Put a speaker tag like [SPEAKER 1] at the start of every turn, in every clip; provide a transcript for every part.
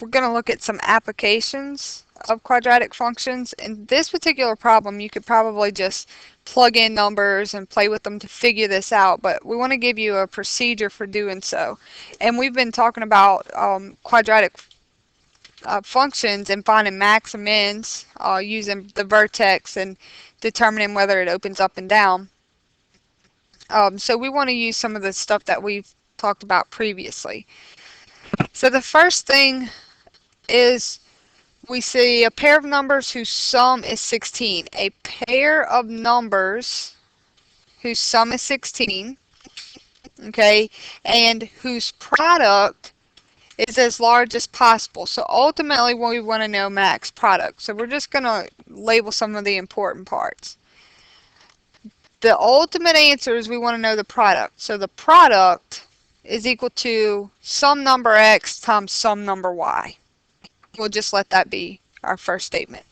[SPEAKER 1] we're going to look at some applications of quadratic functions. In this particular problem, you could probably just plug in numbers and play with them to figure this out, but we want to give you a procedure for doing so. And we've been talking about quadratic functions and finding max and mins using the vertex and determining whether it opens up and down. So we want to use some of the stuff that we've talked about previously. So the first thing is we see a pair of numbers whose sum is 16. A pair of numbers whose sum is 16, okay, and whose product is as large as possible. So ultimately we want to know max product. So we're just going to label some of the important parts. The ultimate answer is we want to know the product. So the product is equal to some number x times some number y. We'll just let that be our first statement.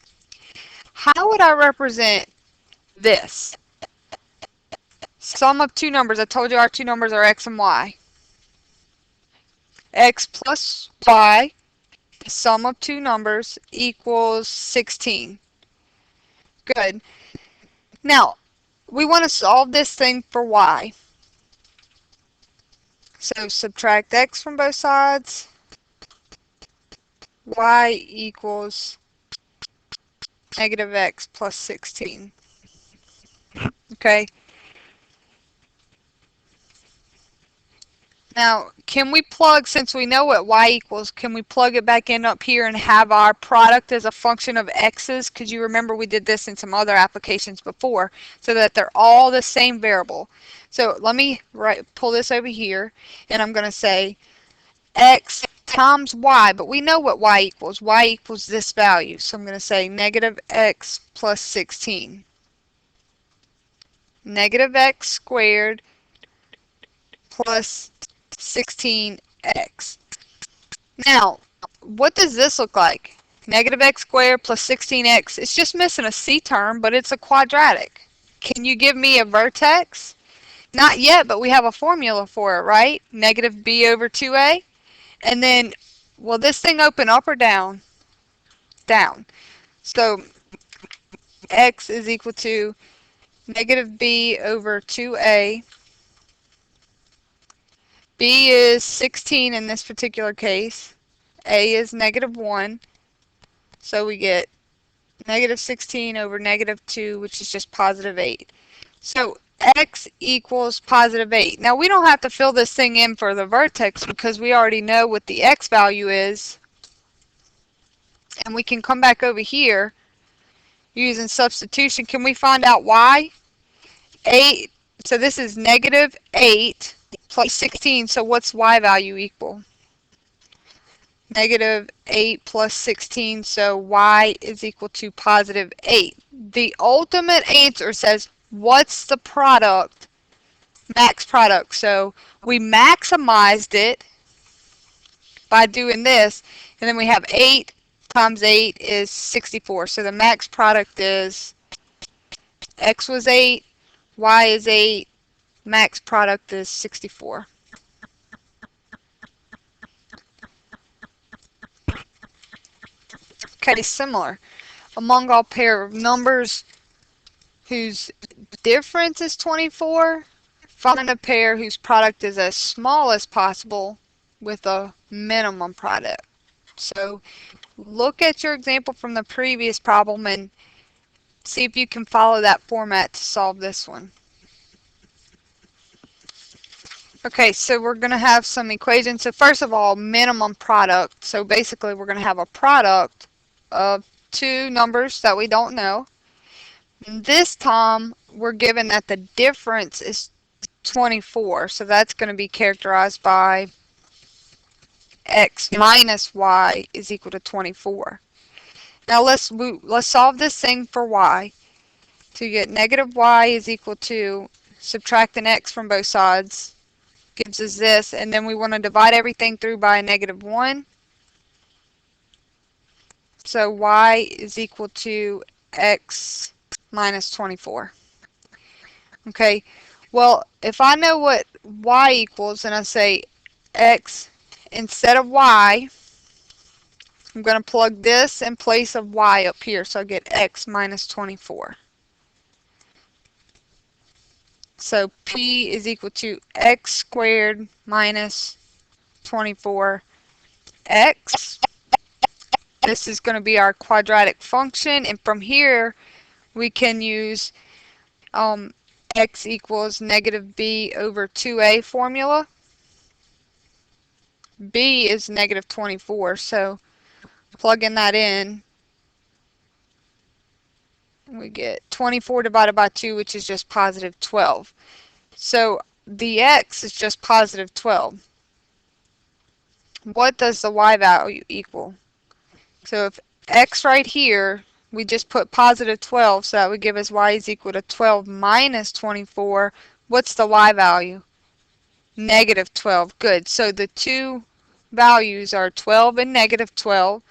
[SPEAKER 1] How would I represent this? Sum of two numbers. I told you our two numbers are x and y. X plus y, the sum of two numbers, equals 16. Good. Now, we want to solve this thing for y. So subtract x from both sides. Y equals negative x plus 16. Okay. Now, can we plug, since we know what y equals, can we plug it back in up here and have our product as a function of x's? Because you remember we did this in some other applications before, so that they're all the same variable. So let me pull this over here, and I'm going to say x times y, but we know what y equals. Y equals this value, so I'm going to say negative x plus 16. Negative x squared plus 16x. Now, what does this look like? Negative x squared plus 16x. It's just missing a c term, but it's a quadratic. Can you give me a vertex? Not yet, but we have a formula for it, right? Negative b over 2a. And then, will this thing open up or down? Down. So, x is equal to negative b over 2a. B is 16 in this particular case. A is negative 1. So we get negative 16 over negative 2, which is just positive 8. So x equals positive 8. Now we don't have to fill this thing in for the vertex because we already know what the x value is. And we can come back over here using substitution. Can we find out y? 8. So this is negative 8. Plus 16, so what's y value equal? Negative 8 plus 16, so y is equal to positive 8. The ultimate answer says, what's the product? Max product. So we maximized it by doing this, and then we have 8 times 8 is 64. So the max product is x was 8, y is 8, max product is 64. Okay, similar. Among all pair of numbers whose difference is 24, find a pair whose product is as small as possible with a minimum product. So look at your example from the previous problem and see if you can follow that format to solve this one. Okay, so we're going to have some equations. So first of all, minimum product. So basically we're going to have a product of two numbers that we don't know. And this time we're given that the difference is 24. So that's going to be characterized by x minus y is equal to 24. Now let's solve this thing for y. So you get negative y is equal to subtract an x from both sides. Gives us this, and then we want to divide everything through by a negative 1. So y is equal to x minus 24. Okay, well, if I know what y equals and I say x instead of y, I'm going to plug this in place of y up here, so I get x minus 24. So p is equal to x squared minus 24x. This is going to be our quadratic function, and from here we can use x equals negative b over 2a formula. B is negative 24, so plugging that in, we get 24 divided by 2, which is just positive 12. So the x is just positive 12. What does the y value equal? So if x right here, we just put positive 12, so that would give us y is equal to 12 minus 24. What's the y value? Negative 12. Good. So the two values are 12 and negative 12.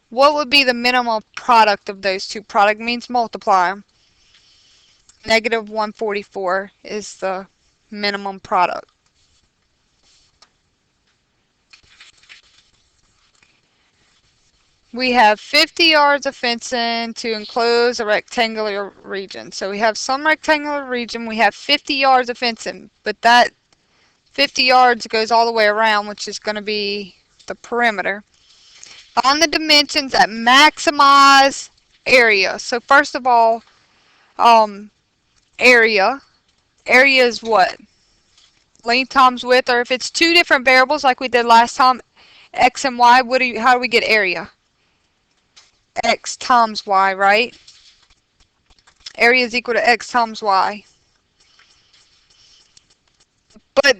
[SPEAKER 1] What would be the minimum product of those two? Product means multiply. Negative 144 is the minimum product. We have 50 yards of fencing to enclose a rectangular region. So we have some rectangular region, we have 50 yards of fencing, but that 50 yards goes all the way around, which is going to be the perimeter. Find the dimensions that maximize area. So first of all, area. Area is what? Length times width, or if it's two different variables like we did last time, x and y, how do we get area? X times y, right? Area is equal to x times y. But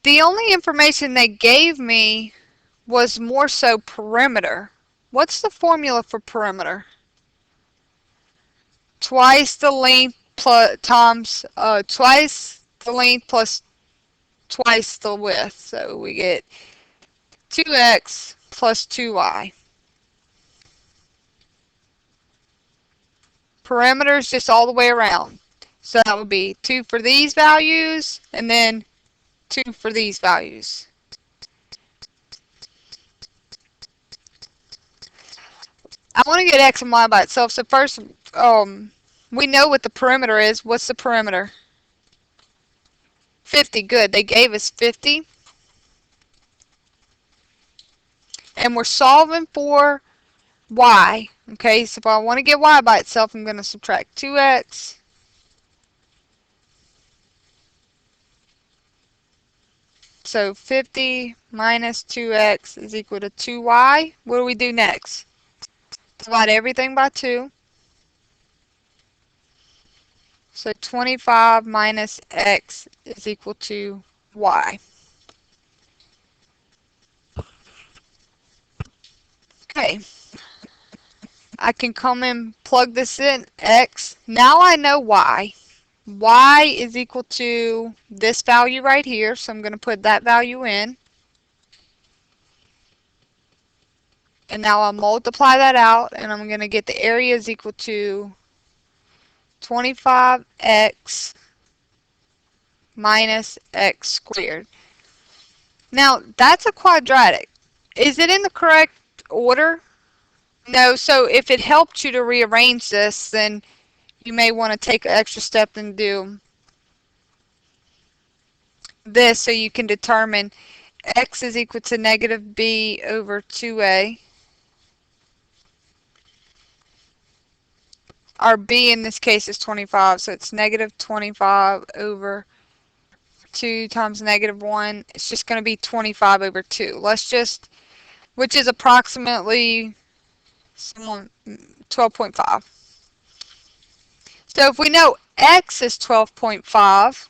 [SPEAKER 1] the only information they gave me was more so perimeter. What's the formula for perimeter? Twice the length plus twice the length plus twice the width. So we get 2x plus 2y. Perimeter is just all the way around. So that would be 2 for these values and then 2 for these values. I want to get x and y by itself. So first, we know what the perimeter is. What's the perimeter? 50. Good. They gave us 50. And we're solving for y. Okay, so if I want to get y by itself, I'm going to subtract 2x. So 50 minus 2x is equal to 2y. What do we do next? Divide everything by 2. So 25 minus x is equal to y. Okay. I can come and plug this in, x. Now I know y. Y is equal to this value right here, so I'm going to put that value in. And now I'll multiply that out, and I'm going to get the area is equal to 25x minus x squared. Now, that's a quadratic. Is it in the correct order? No, so if it helped you to rearrange this, then you may want to take an extra step and do this so you can determine x is equal to negative b over 2a. Our b in this case is 25, so it's negative 25 over 2 times negative 1. It's just going to be 25 over 2. Which is approximately 12.5. So if we know x is 12.5,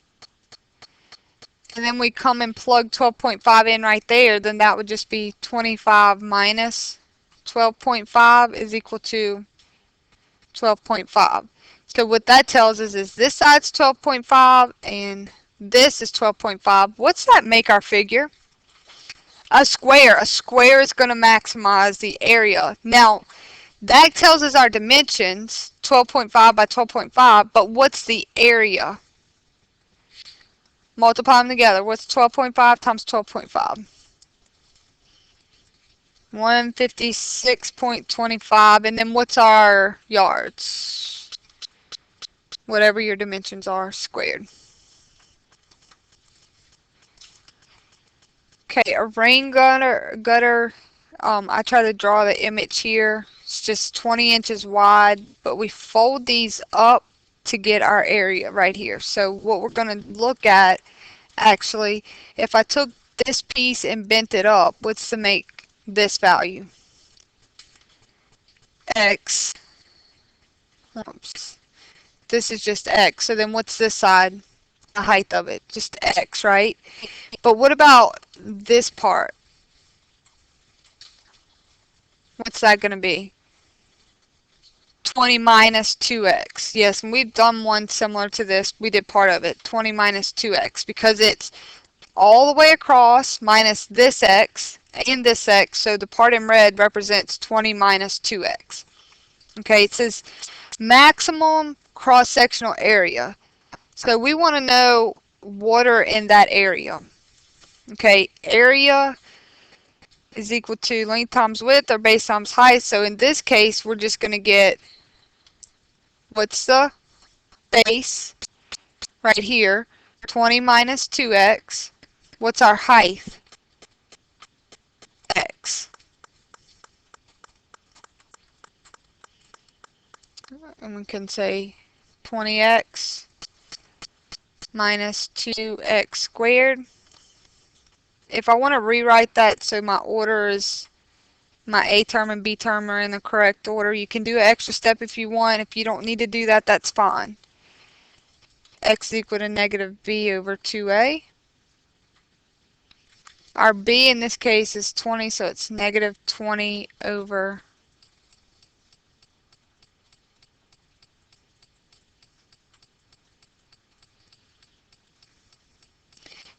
[SPEAKER 1] and then we come and plug 12.5 in right there, then that would just be 25 minus 12.5 is equal to 12.5. So what that tells us is this side's 12.5 and this is 12.5. What's that make our figure? A square. A square is going to maximize the area. Now, that tells us our dimensions, 12.5 by 12.5, but what's the area? Multiply them together. What's 12.5 times 12.5? 156.25. And then what's our yards? Whatever your dimensions are, squared. Okay, a rain gutter. I try to draw the image here. It's just 20 inches wide, but we fold these up to get our area right here. So what we're going to look at, actually, if I took this piece and bent it up, what's to make this value? X. Oops. This is just X. So then what's this side? The height of it, just X, right? But what about this part? What's that going to be? 20 minus 2x. Yes, and we've done one similar to this. We did part of it. 20 minus 2x because it's all the way across minus this x and this x. So the part in red represents 20 minus 2x. Okay, it says maximum cross-sectional area. So we want to know what are in that area. Okay, area is equal to length times width or base times height. So in this case, we're just going to get what's the base right here, 20 minus 2x. What's our height? X. And we can say 20x minus 2x squared. If I want to rewrite that so my order is, my A term and B term are in the correct order, you can do an extra step if you want. If you don't need to do that, that's fine. X is equal to negative B over 2A. Our B in this case is 20, so it's negative 20 over.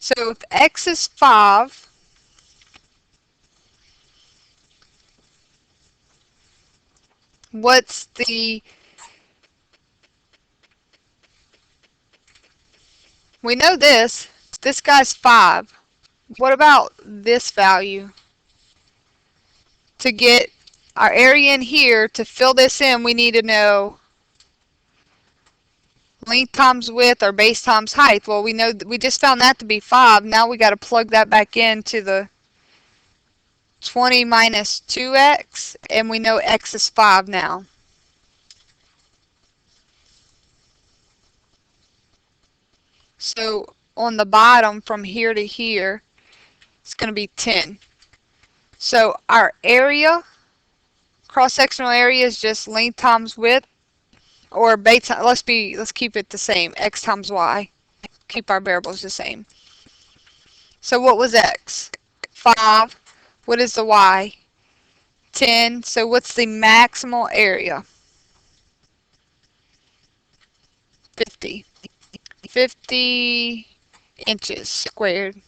[SPEAKER 1] So if X is 5, what's the, we know this guy's 5. What about this value? To get our area in here, to fill this in, we need to know length times width or base times height. Well, we know we just found that to be 5. Now we got to plug that back into the 20 minus 2x, and we know x is 5 now. So on the bottom from here to here, it's going to be 10. So our area, cross-sectional area, is just length times width, or base. Let's keep it the same. X times y. Keep our variables the same. So what was x? 5. What is the y? 10. So what's the maximal area? 50. 50 inches squared.